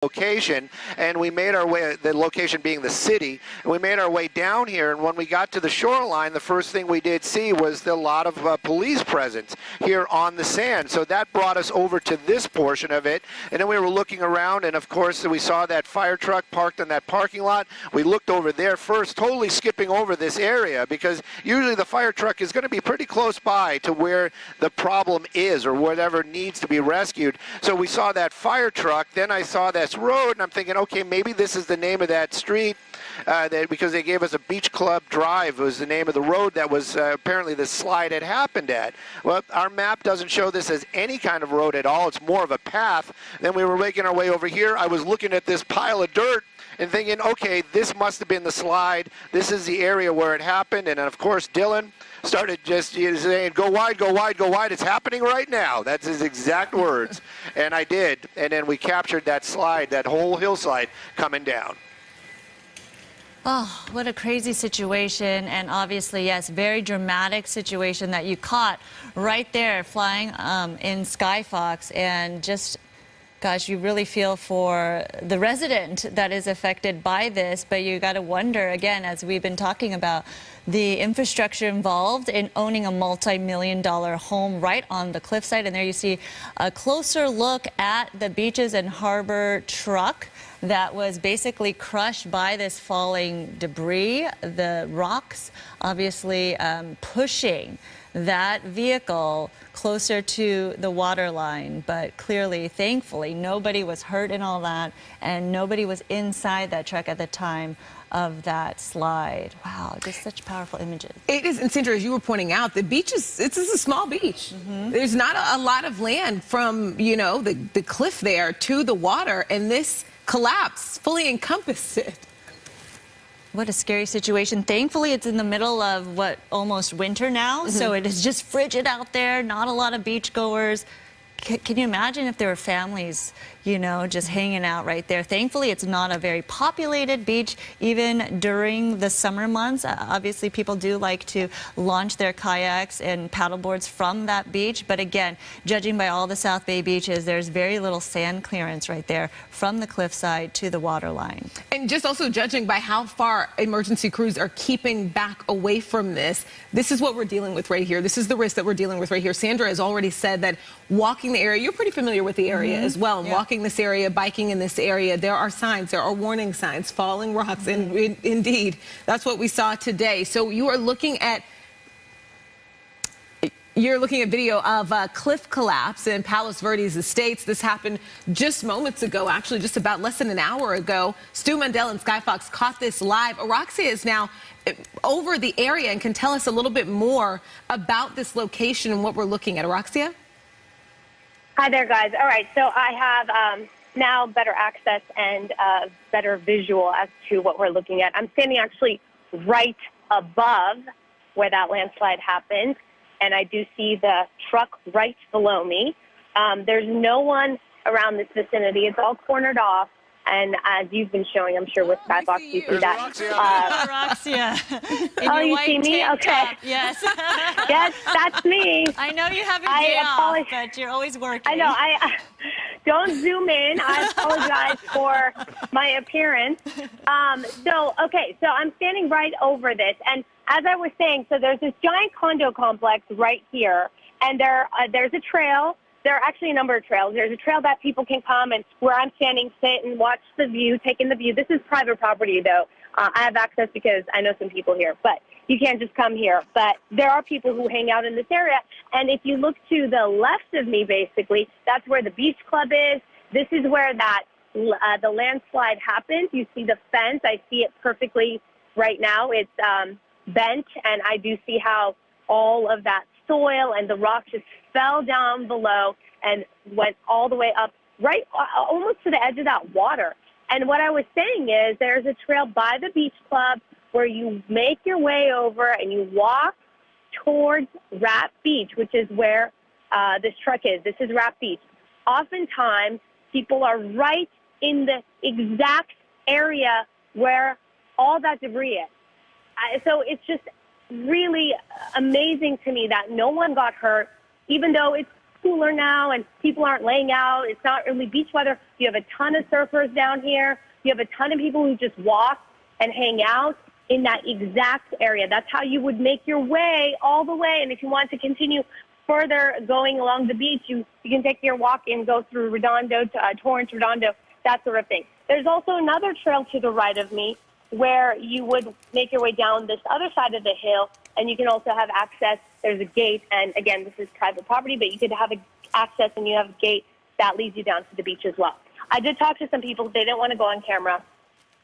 location, and we made our way, the location being the city, and we made our way down here, and when we got to the shoreline, the first thing we did see was a lot of police presence here on the sand. So that brought us over to this portion of it, and then we were looking around, and of course we saw that fire truck parked in that parking lot. We looked over there first, totally skipping over this area, because usually the fire truck is going to be pretty close by to where the problem is or whatever needs to be rescued. So we saw that fire truck, then I saw that road, and I'm thinking, okay, maybe this is the name of that street, because they gave us a Beach Club Drive was the name of the road that was apparently the slide had happened at. Well, our map doesn't show this as any kind of road at all. It's more of a path. Then we were making our way over here. I was looking at this pile of dirt and thinking, okay, this must have been the slide. This is the area where it happened. And then, of course, Dylan started just saying, go wide, go wide, go wide. It's happening right now. That's his exact words. And I did. And then we captured that slide, that whole hillside coming down. Oh, what a crazy situation. And obviously, yes, very dramatic situation that you caught right there flying in Skyfox. And just, gosh, you really feel for the resident that is affected by this. But you got to wonder, again, as we've been talking about, the infrastructure involved in owning a multi-million-dollar home right on the cliffside. And there you see a closer look at the Beaches and Harbor truck that was basically crushed by this falling debris, the rocks, obviously pushing that vehicle closer to the water line. But clearly, thankfully, nobody was hurt in all that, and nobody was inside that truck at the time of that slide. Wow, just such powerful images. It is, and Sandra, as you were pointing out, the beach is, it's a small beach. There's not a lot of land from, you know, the cliff there to the water, and this collapse fully encompassed it. What a scary situation. Thankfully, it's in the middle of almost winter now, so it is just frigid out there, not a lot of beachgoers. Can you imagine if there were families, you know, just hanging out right there? Thankfully, it's not a very populated beach, even during the summer months. Obviously, people do like to launch their kayaks and paddleboards from that beach. But again, judging by all the South Bay beaches, there's very little sand clearance right there from the cliffside to the water line. And just also judging by how far emergency crews are keeping back away from this, this is what we're dealing with right here. This is the risk that we're dealing with right here. Sandra has already said that walking the area, you're pretty familiar with the area as well, and walking this area, biking in this area, there are signs, there are warning signs, falling rocks, and indeed, that's what we saw today. So you are looking at video of a cliff collapse in Palos Verdes Estates. This happened just moments ago, actually just about less than an hour ago. Stu Mundell and Skyfox caught this live. Araxia is now over the area and can tell us a little bit more about this location and what we're looking at. Araxia? Hi there, guys. All right, so I have now better access and better visual as to what we're looking at. I'm standing actually right above where that landslide happened, and I do see the truck right below me. There's no one around this vicinity. It's all cornered off. And as you've been showing, I'm sure with Skyfox, you see that. Araxia. Oh, you see me? Okay. Top. Yes. Yes, that's me. I know you have your day off, but you're always working. I know. I don't zoom in. I apologize for my appearance. So I'm standing right over this. And as I was saying, so there's this giant condo complex right here. And there's a trail. There are actually a number of trails. There's a trail that people can come and where I'm standing, sit and watch the view, take in the view. This is private property, though. I have access because I know some people here, but you can't just come here. But there are people who hang out in this area. And if you look to the left of me, basically, that's where the beach club is. This is where that the landslide happened. You see the fence. I see it perfectly right now. It's bent, and I do see how all of that soil and the rock just fell down below and went all the way up right almost to the edge of that water. And what I was saying is there's a trail by the beach club where you make your way over and you walk towards Rat Beach, which is where this truck is. This is Rat Beach. Oftentimes, people are right in the exact area where all that debris is. So it's just really amazing to me that no one got hurt, even though it's cooler now and people aren't laying out. It's not really beach weather. You have a ton of surfers down here. You have a ton of people who just walk and hang out in that exact area. That's how you would make your way all the way. And if you want to continue further going along the beach, you can take your walk and go through Redondo, to Torrance, Redondo, that sort of thing. There's also another trail to the right of me where you would make your way down this other side of the hill, and you can also have access. There's a gate, and again, this is private property, but you could have access, and you have a gate that leads you down to the beach as well. I did talk to some people. They didn't want to go on camera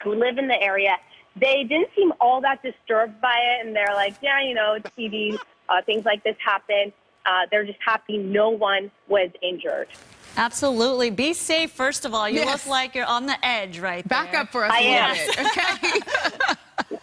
who live in the area. They didn't seem all that disturbed by it, and they're like, yeah, you know, it's TV. Things like this happen. They're just happy no one was injured. Absolutely. Be safe, first of all. You Yes. look like you're on the edge right there. Back up for us I a am. little bit, okay?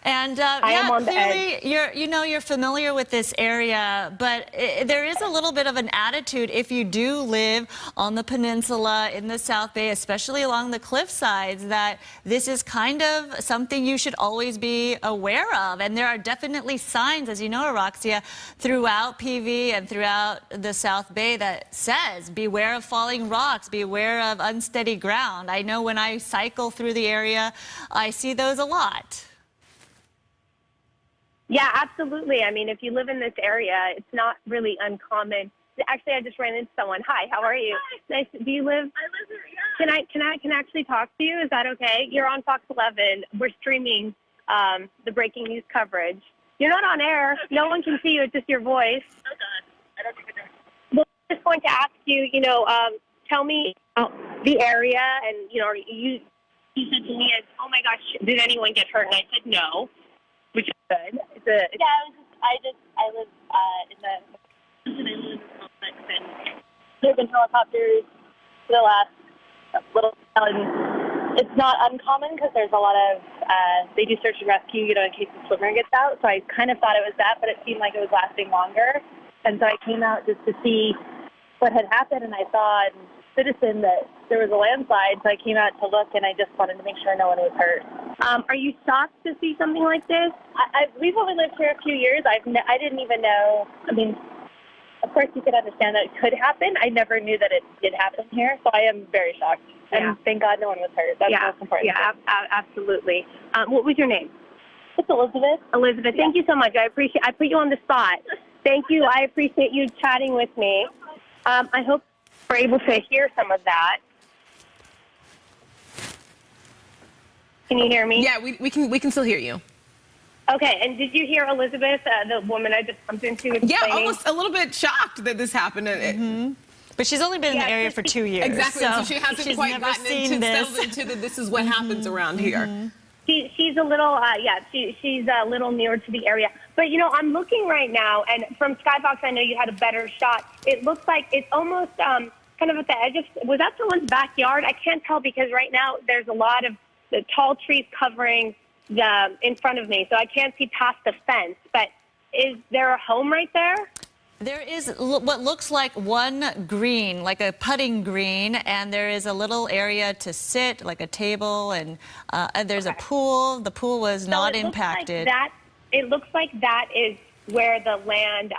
And I am on the clearly, you're familiar with this area, but there is a little bit of an attitude if you do live on the peninsula in the South Bay, especially along the cliff sides, that this is kind of something you should always be aware of. And there are definitely signs, as you know, Araxia, throughout PV and throughout the South Bay that says, beware of falling rocks, beware of unsteady ground. I know when I cycle through the area, I see those a lot. Yeah, absolutely. I mean, if you live in this area, it's not really uncommon. Actually, I just ran into someone. Hi, how are you? Hi. Nice. Do you live? I live here, yeah. Can I actually talk to you? Is that okay? You're on Fox 11. We're streaming the breaking news coverage. You're not on air. No one can see you. It's just your voice. Oh, God. I don't even know. Well, I'm just going to ask you, tell me about the area. And, you said to me, oh, my gosh, did anyone get hurt? And I said no, which is good. I live in the complex, and there have been helicopters for the last little while, and it's not uncommon because there's a lot of, they do search and rescue, in case the swimmer gets out, so I kind of thought it was that, but it seemed like it was lasting longer, and so I came out just to see what had happened, and I saw in Citizen that there was a landslide, so I came out to look, and I just wanted to make sure no one was hurt. Are you shocked to see something like this? We've only lived here a few years. I didn't even know. I mean, of course, you could understand that it could happen. I never knew that it did happen here, so I am very shocked. Yeah. And thank God no one was hurt. That's most important. Yeah, absolutely. What was your name? It's Elizabeth. Elizabeth, thank you so much. I put you on the spot. Thank you. I appreciate you chatting with me. I hope we're able to hear some of that. Can you hear me? Yeah, we can still hear you. Okay, and did you hear Elizabeth, the woman I just bumped into? Yeah, explaining? almost a little bit shocked that this happened. But she's only been in the area for 2 years. Exactly, so she hasn't she's quite never gotten seen settled into this is what happens around here. She's a little, she's a little newer to the area. But, I'm looking right now, and from Skybox, I know you had a better shot. It looks like it's almost kind of at the edge of, was that someone's backyard? I can't tell because right now there's a lot of the tall trees covering in front of me, so I can't see past the fence. But is there a home right there? There is what looks like one green, like a putting green, and there is a little area to sit, like a table, and there's a pool. The pool was not impacted. It looks like that is where the land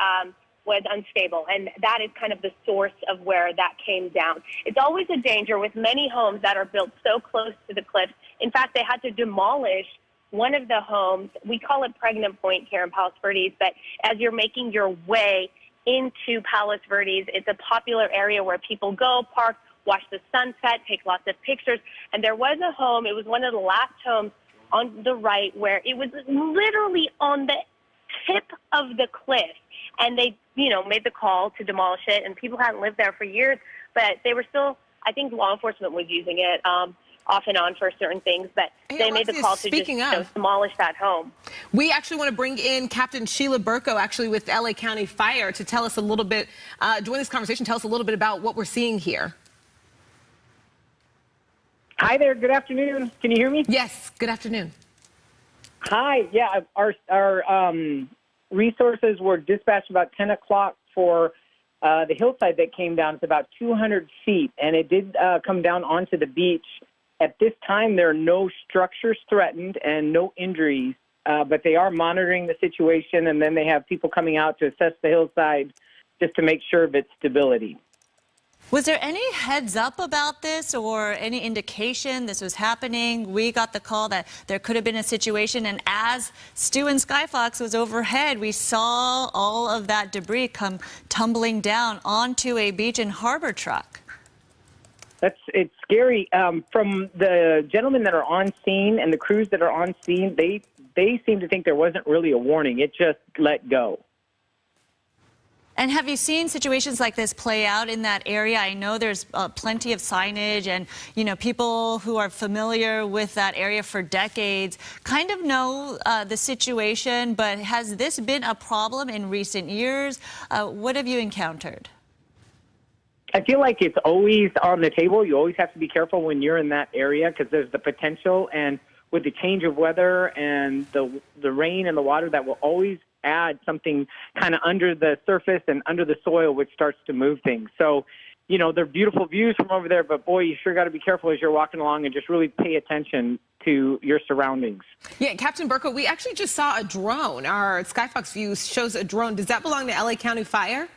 was unstable, and that is kind of the source of where that came down. It's always a danger with many homes that are built so close to the cliffs. In fact, they had to demolish one of the homes. We call it Pregnant Point here in Palos Verdes, but as you're making your way into Palos Verdes, it's a popular area where people go, park, watch the sunset, take lots of pictures. And there was a home, it was one of the last homes on the right where it was literally on the tip of the cliff. And they, made the call to demolish it, and people hadn't lived there for years, but they were still, I think law enforcement was using it off and on for certain things, but they made the call to just demolish that home. We actually want to bring in Captain Sheila Burko, actually with LA County Fire, to tell us a little bit, join this conversation, tell us a little bit about what we're seeing here. Hi there, good afternoon. Can you hear me? Yes, good afternoon. Hi, yeah, our resources were dispatched about 10 o'clock for the hillside that came down. It's about 200 feet, and it did come down onto the beach. At this time, there are no structures threatened and no injuries, but they are monitoring the situation, and then they have people coming out to assess the hillside just to make sure of its stability. Was there any heads up about this or any indication this was happening? We got the call that there could have been a situation, and as Stu and Skyfox was overhead, we saw all of that debris come tumbling down onto a beach and harbor truck. It's scary. From the gentlemen that are on scene and the crews that are on scene, they seem to think there wasn't really a warning. It just let go. And have you seen situations like this play out in that area? I know there's plenty of signage, and people who are familiar with that area for decades kind of know the situation. But has this been a problem in recent years? What have you encountered? I feel like it's always on the table. You always have to be careful when you're in that area because there's the potential, and with the change of weather and the rain and the water, that will always add something kind of under the surface and under the soil, which starts to move things. So, they're beautiful views from over there, but boy, you sure got to be careful as you're walking along and just really pay attention to your surroundings. Yeah, Captain Burko, we actually just saw a drone. Our Skyfox view shows a drone. Does that belong to LA County Fire?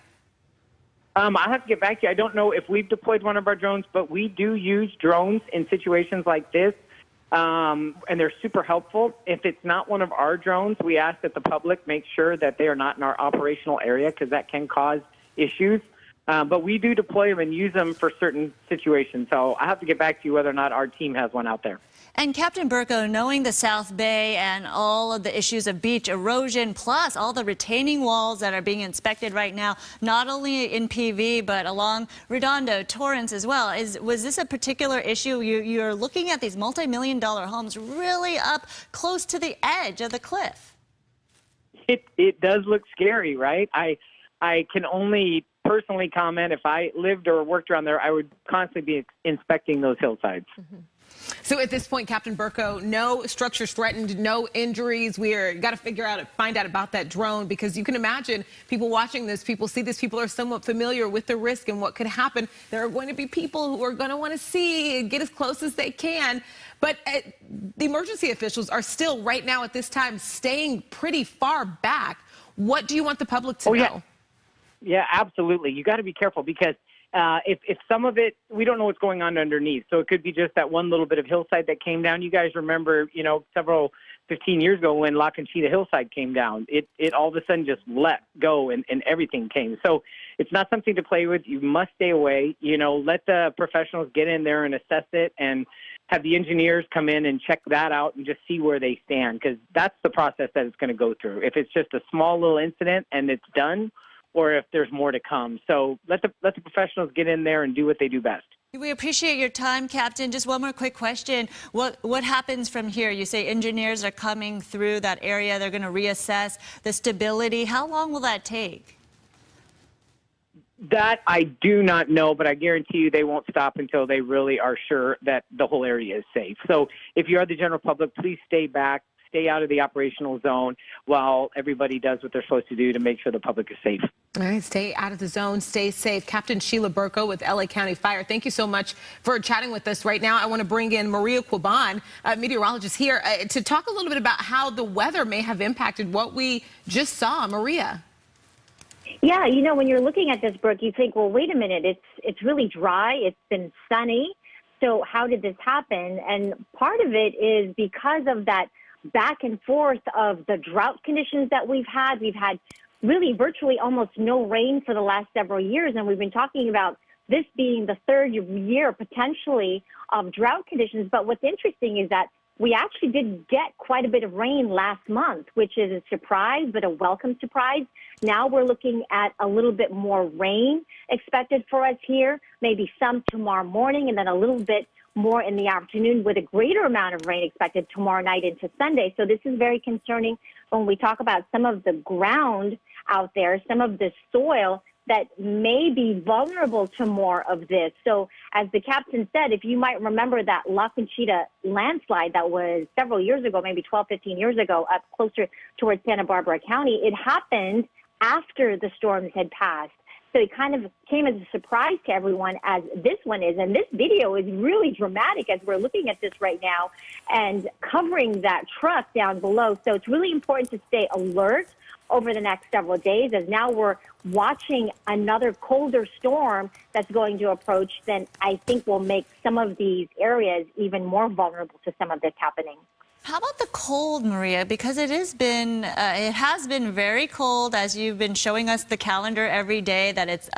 I have to get back to you. I don't know if we've deployed one of our drones, but we do use drones in situations like this. And they're super helpful. If it's not one of our drones, we ask that the public make sure that they are not in our operational area because that can cause issues. But we do deploy them and use them for certain situations. So I have to get back to you whether or not our team has one out there. And Captain Burko, knowing the South Bay and all of the issues of beach erosion, plus all the retaining walls that are being inspected right now, not only in PV, but along Redondo, Torrance as well, was this a particular issue? You're looking at these multi-million-dollar homes really up close to the edge of the cliff. It does look scary, right? I can only personally comment. If I lived or worked around there, I would constantly be inspecting those hillsides. Mm-hmm. So at this point, Captain Burko, no structures threatened, no injuries. We're got to find out about that drone, because you can imagine people watching this, people see this, people are somewhat familiar with the risk and what could happen. There are going to be people who are going to want to see and get as close as they can. But the emergency officials are still right now at this time staying pretty far back. What do you want the public to know? Yeah, absolutely. You got to be careful because if some of it, we don't know what's going on underneath. So it could be just that one little bit of hillside that came down. You guys remember, 15 years ago when La Conchita hillside came down, it all of a sudden just let go and everything came. So it's not something to play with. You must stay away. Let the professionals get in there and assess it and have the engineers come in and check that out and just see where they stand, because that's the process that it's going to go through. If it's just a small little incident and it's done, or if there's more to come. So let the professionals get in there and do what they do best. We appreciate your time, Captain. Just one more quick question. What happens from here? You say engineers are coming through that area. They're going to reassess the stability. How long will that take? That I do not know, but I guarantee you they won't stop until they really are sure that the whole area is safe. So if you are the general public, please stay back. Stay out of the operational zone while everybody does what they're supposed to do to make sure the public is safe. All right, stay out of the zone, stay safe. Captain Sheila Burko with LA County Fire, thank you so much for chatting with us right now. I want to bring in Maria Quaban, meteorologist here, to talk a little bit about how the weather may have impacted what we just saw. Maria. Yeah, when you're looking at this, Brooke, you think, well, wait a minute, it's really dry, it's been sunny, so how did this happen? And part of it is because of that back and forth of the drought conditions that we've had. We've had really virtually almost no rain for the last several years, and we've been talking about this being the third year potentially of drought conditions. But what's interesting is that we actually did get quite a bit of rain last month, which is a surprise, but a welcome surprise. Now we're looking at a little bit more rain expected for us here, maybe some tomorrow morning, and then a little bit more in the afternoon, with a greater amount of rain expected tomorrow night into Sunday. So this is very concerning when we talk about some of the ground out there, some of the soil that may be vulnerable to more of this. So as the captain said, if you might remember that La Conchita landslide that was several years ago, maybe 12, 15 years ago, up closer towards Santa Barbara County, it happened after the storms had passed. So it kind of came as a surprise to everyone, as this one is. And this video is really dramatic as we're looking at this right now and covering that truck down below. So it's really important to stay alert over the next several days, as now we're watching another colder storm that's going to approach, then I think will make some of these areas even more vulnerable to some of this happening. How about the cold, Maria? Because it has been very cold, as you've been showing us the calendar every day, that it's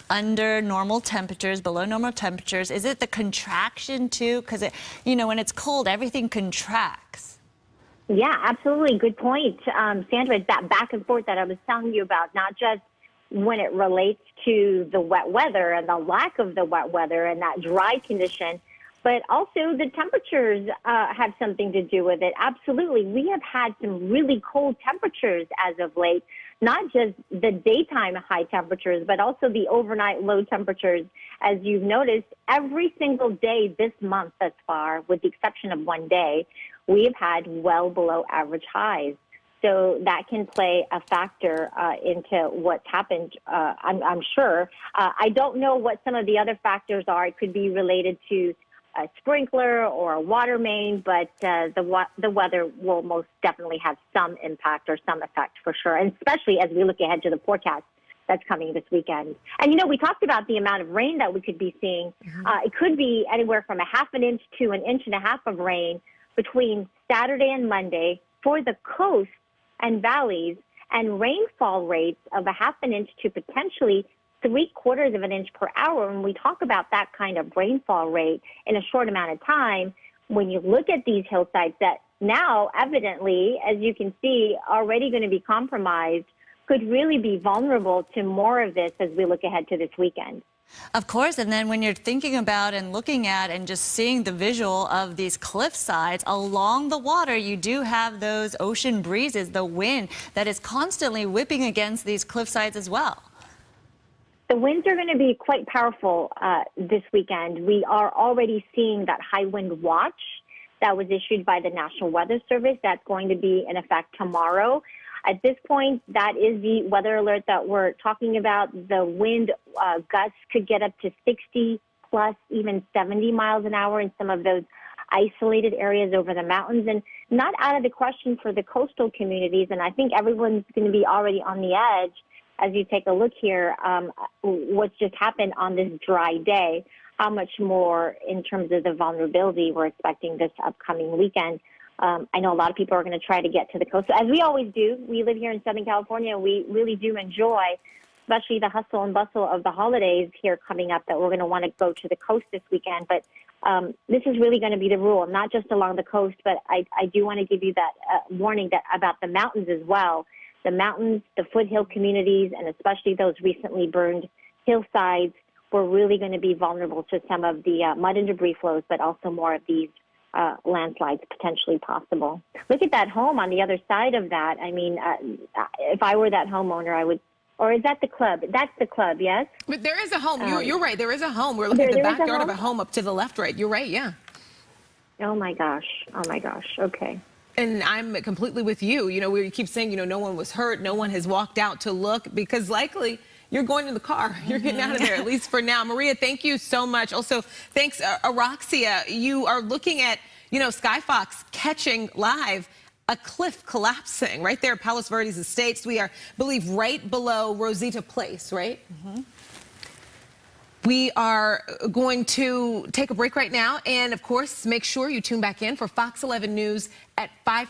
under normal temperatures, below normal temperatures. Is it the contraction too? Because when it's cold, everything contracts. Yeah, absolutely. Good point. Sandra, it's that back and forth that I was telling you about, not just when it relates to the wet weather and the lack of the wet weather and that dry condition, but also the temperatures have something to do with it. Absolutely. We have had some really cold temperatures as of late, not just the daytime high temperatures, but also the overnight low temperatures. As you've noticed, every single day this month thus far, with the exception of one day, we have had well below average highs. So that can play a factor into what's happened, I'm sure. I don't know what some of the other factors are. It could be related to a sprinkler or a water main, but the weather will most definitely have some impact or some effect for sure, and especially as we look ahead to the forecast that's coming this weekend. And, we talked about the amount of rain that we could be seeing. It could be anywhere from a half an inch to an inch and a half of rain between Saturday and Monday for the coast and valleys, and rainfall rates of a half an inch to potentially 3/4 of an inch per hour. When we talk about that kind of rainfall rate in a short amount of time, when you look at these hillsides that now evidently, as you can see, already going to be compromised, could really be vulnerable to more of this as we look ahead to this weekend. Of course, and then when you're thinking about and looking at and just seeing the visual of these cliff sides along the water, you do have those ocean breezes, the wind that is constantly whipping against these cliff sides as well. The winds are going to be quite powerful this weekend. We are already seeing that high wind watch that was issued by the National Weather Service. That's going to be in effect tomorrow. At this point, that is the weather alert that we're talking about. The wind gusts could get up to 60 plus, even 70 miles an hour in some of those isolated areas over the mountains, and not out of the question for the coastal communities. And I think everyone's going to be already on the edge as you take a look here, what's just happened on this dry day, how much more in terms of the vulnerability we're expecting this upcoming weekend. I know a lot of people are going to try to get to the coast, as we always do. We live here in Southern California. We really do enjoy, especially the hustle and bustle of the holidays here coming up, that we're going to want to go to the coast this weekend. But this is really going to be the rule, not just along the coast, but I do want to give you that warning that about the mountains as well. The mountains, the foothill communities, and especially those recently burned hillsides, we're really going to be vulnerable to some of the mud and debris flows, but also more of these landslides potentially possible. Look at that home on the other side of that. I mean, if I were that homeowner, I would. Or is that the club? That's the club, yes? But there is a home. You're right. There is a home. We're looking at the backyard of a home up to the left, right? You're right, yeah. Oh, my gosh. Oh, my gosh. Okay. And I'm completely with you. We keep saying, no one was hurt. No one has walked out to look, because likely you're going in the car. You're getting out of there, at least for now. Maria, thank you so much. Also, thanks, Araxia. You are looking at, Skyfox catching live a cliff collapsing right there at Palos Verdes Estates. We are, I believe, right below Rosita Place, right? Mm-hmm. We are going to take a break right now. And, of course, make sure you tune back in for Fox 11 News at 5.